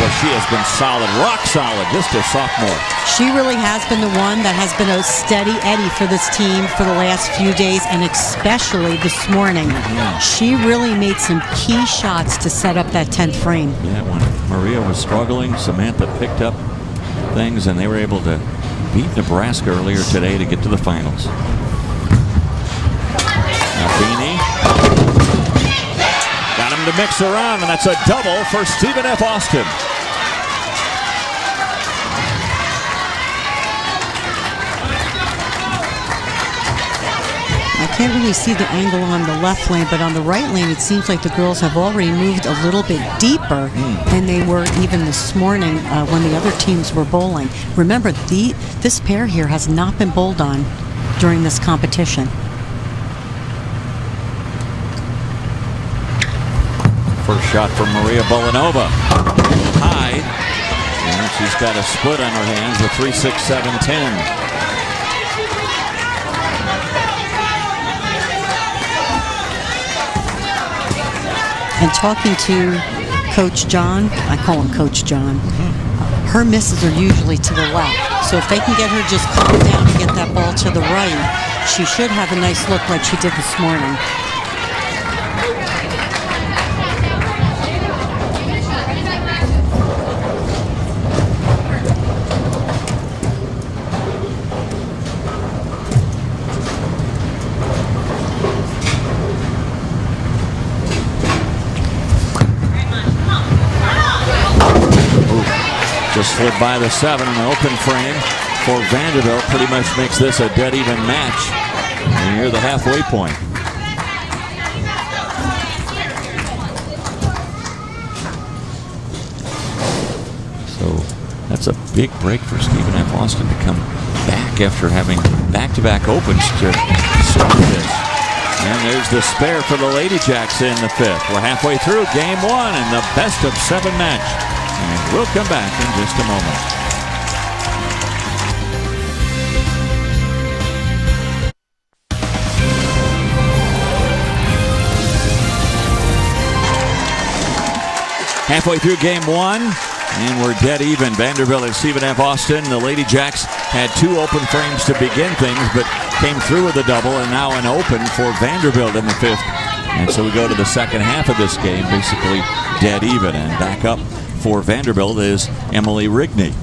Well, she has been solid, rock solid, just a sophomore. She really has been the one that has been a steady Eddie for this team for the last few days, and especially this morning. Yeah. She really made some key shots to set up that 10th frame. Yeah, when Maria was struggling, Samantha picked up things, and they were able to beat Nebraska earlier today to get to the finals. Now Beanie got him to mix around, and that's a double for Stephen F. Austin. I can't really see the angle on the left lane, but on the right lane, it seems like the girls have already moved a little bit deeper than they were even this morning when the other teams were bowling. Remember, this pair here has not been bowled on during this competition. First shot from Maria Bolanova. High. And she's got a split on her hands, a 3-6-7-10. And talking to Coach John, I call him Coach John, her misses are usually to the left. So if they can get her just calm down and get that ball to the right, she should have a nice look like she did this morning. Just slid by the 7 in the open frame for Vanderbilt. Pretty much makes this a dead even match near the halfway point. So that's a big break for Stephen F. Austin to come back after having back-to-back opens to start this. And there's the spare for the Lady Jacks in the 5th. We're halfway through game 1 and the best of 7 match. And we'll come back in just a moment. Halfway through game 1, and we're dead even. Vanderbilt and Stephen F. Austin. The Lady Jacks had 2 open frames to begin things, but came through with a double, and now an open for Vanderbilt in the 5th. And so we go to the second half of this game, basically dead even, and back up for Vanderbilt is Emily Rigney.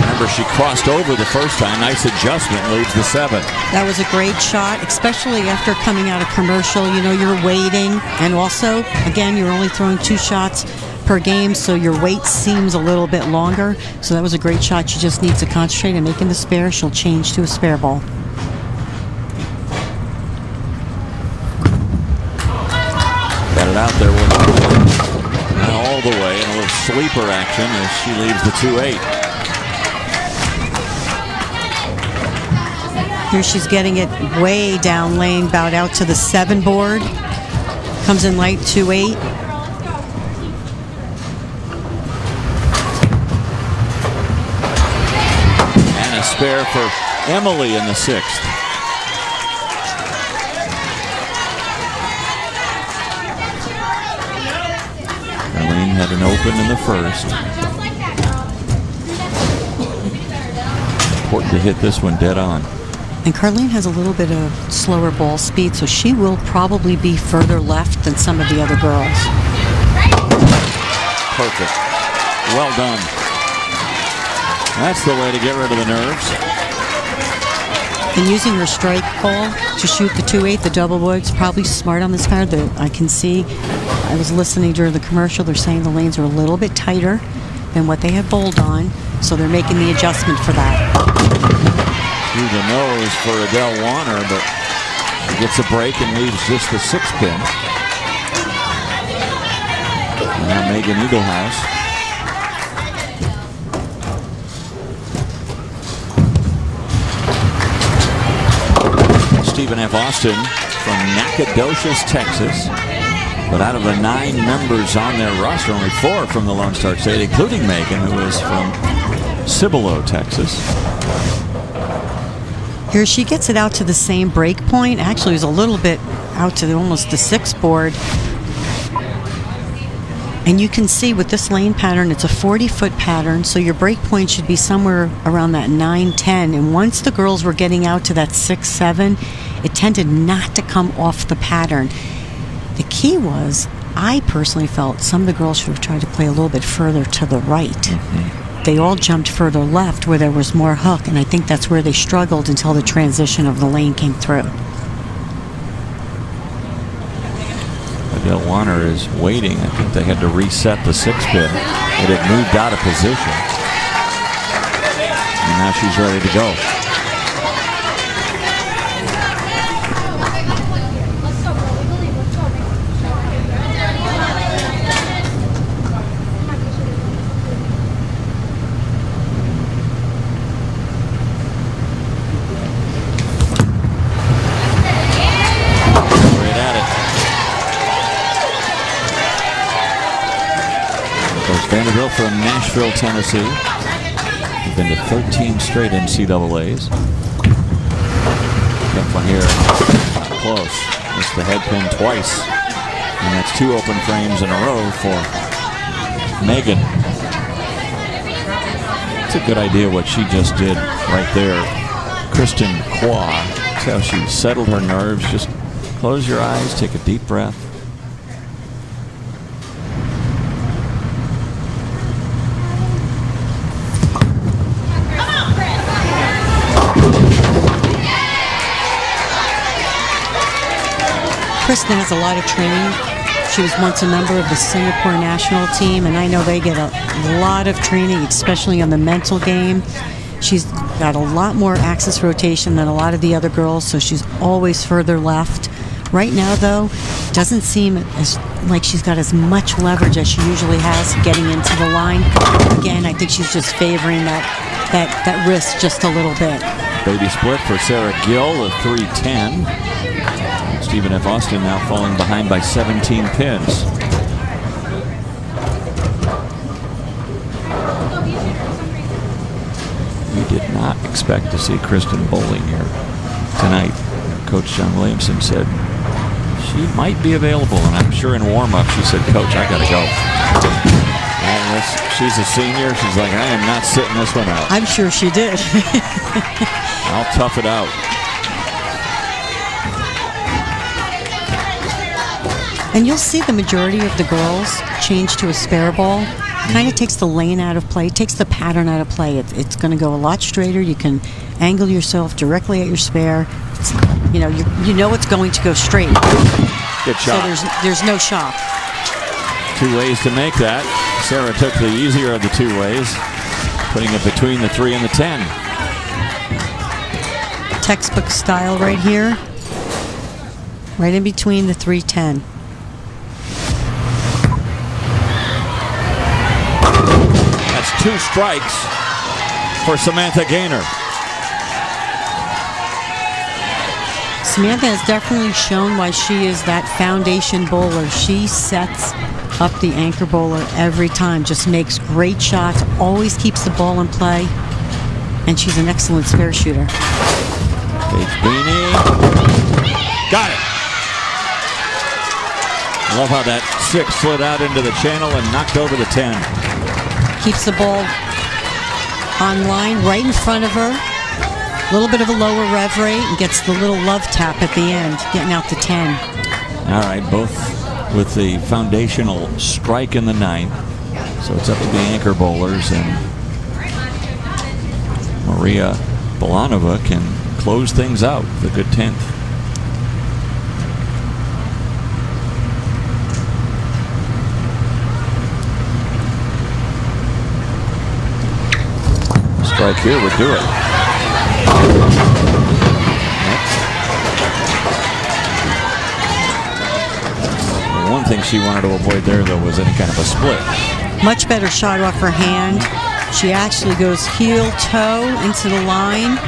Remember, she crossed over the first time. Nice adjustment, leads the 7. That was a great shot, especially after coming out of commercial. You know, you're waiting, and also, again, you're only throwing 2 shots per game, so your wait seems a little bit longer. So that was a great shot. She just needs to concentrate on making the spare. She'll change to a spare ball. Got it out there with not all the way, and a little sleeper action as she leaves the 2-8. Here she's getting it way down lane, about out to the 7 board. Comes in light 2-8. And a spare for Emily in the 6th. Had an open in the 1st. Important to hit this one dead on. And Carlene has a little bit of slower ball speed, so she will probably be further left than some of the other girls. Perfect. Well done. That's the way to get rid of the nerves. And using her strike ball to shoot the 2-8, the double wood's probably smart on this card. I can see, I was listening during the commercial, they're saying the lanes are a little bit tighter than what they have bowled on, so they're making the adjustment for that. Through the nose for Adele Warner, but she gets a break and leaves just the 6 pin. And now Megan Eaglehouse. Stephen F. Austin from Nacogdoches, Texas. But out of the 9 members on their roster, only 4 from the Lone Star State, including Megan, who is from Cibolo, Texas. Here she gets it out to the same break point. Actually, it was a little bit out to almost the 6th board. And you can see with this lane pattern, it's a 40-foot pattern, so your break point should be somewhere around that 9-10. And once the girls were getting out to that 6-7, it tended not to come off the pattern. The key was, I personally felt some of the girls should have tried to play a little bit further to the right. Mm-hmm. They all jumped further left where there was more hook, and I think that's where they struggled until the transition of the lane came through. Adele Warner is waiting. I think they had to reset the 6-pin. It had moved out of position. And now she's ready to go. Vanderbilt from Nashville, Tennessee. They've been to 13 straight NCAAs. Tough one here. Close. Missed the head pin twice. And that's 2 open frames in a row for Megan. It's a good idea what she just did right there. Kristen Kwa. See how she settled her nerves. Just close your eyes, take a deep breath. Kristen has a lot of training. She was once a member of the Singapore national team, and I know they get a lot of training, especially on the mental game. She's got a lot more axis rotation than a lot of the other girls, so she's always further left. Right now, though, doesn't seem like she's got as much leverage as she usually has getting into the line. Again, I think she's just favoring that wrist just a little bit. Baby split for Sarah Gill, a 3-10. Stephen F. Austin now falling behind by 17 pins. We did not expect to see Kristen bowling here tonight. Coach John Williamson said she might be available, and I'm sure in warm-up she said, "Coach, I gotta go." And she's a senior. She's like, "I am not sitting this one out." I'm sure she did. I'll tough it out. And you'll see the majority of the girls change to a spare ball. Kind of takes the lane out of play, takes the pattern out of play. It's going to go a lot straighter. You can angle yourself directly at your spare. You know it's going to go straight. Good shot. So there's no shock. 2 ways to make that. Sarah took the easier of the 2 ways, putting it between the 3 and the 10. Textbook style right here. Right in between the 3-10. That's 2 strikes for Samantha Gaynor. Samantha has definitely shown why she is that foundation bowler. She sets up the anchor bowler every time, just makes great shots, always keeps the ball in play, and she's an excellent spare shooter. Paige Beanie. Got it. Love how that 6 slid out into the channel and knocked over the 10. Keeps the ball on line right in front of her. A little bit of a lower rev rate and gets the little love tap at the end, getting out the 10. All right, both with the foundational strike in the 9th. So it's up to the anchor bowlers, and Maria Bolanova can close things out with a good 10th. Strike here would do it. The one thing she wanted to avoid there, though, was any kind of a split. Much better shot off her hand. She actually goes heel toe into the line.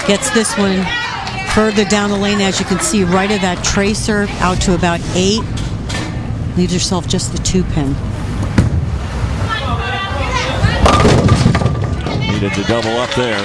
Gets this one further down the lane, as you can see, right of that tracer, out to about 8. Leaves herself just the 2-pin. Needed to double up there.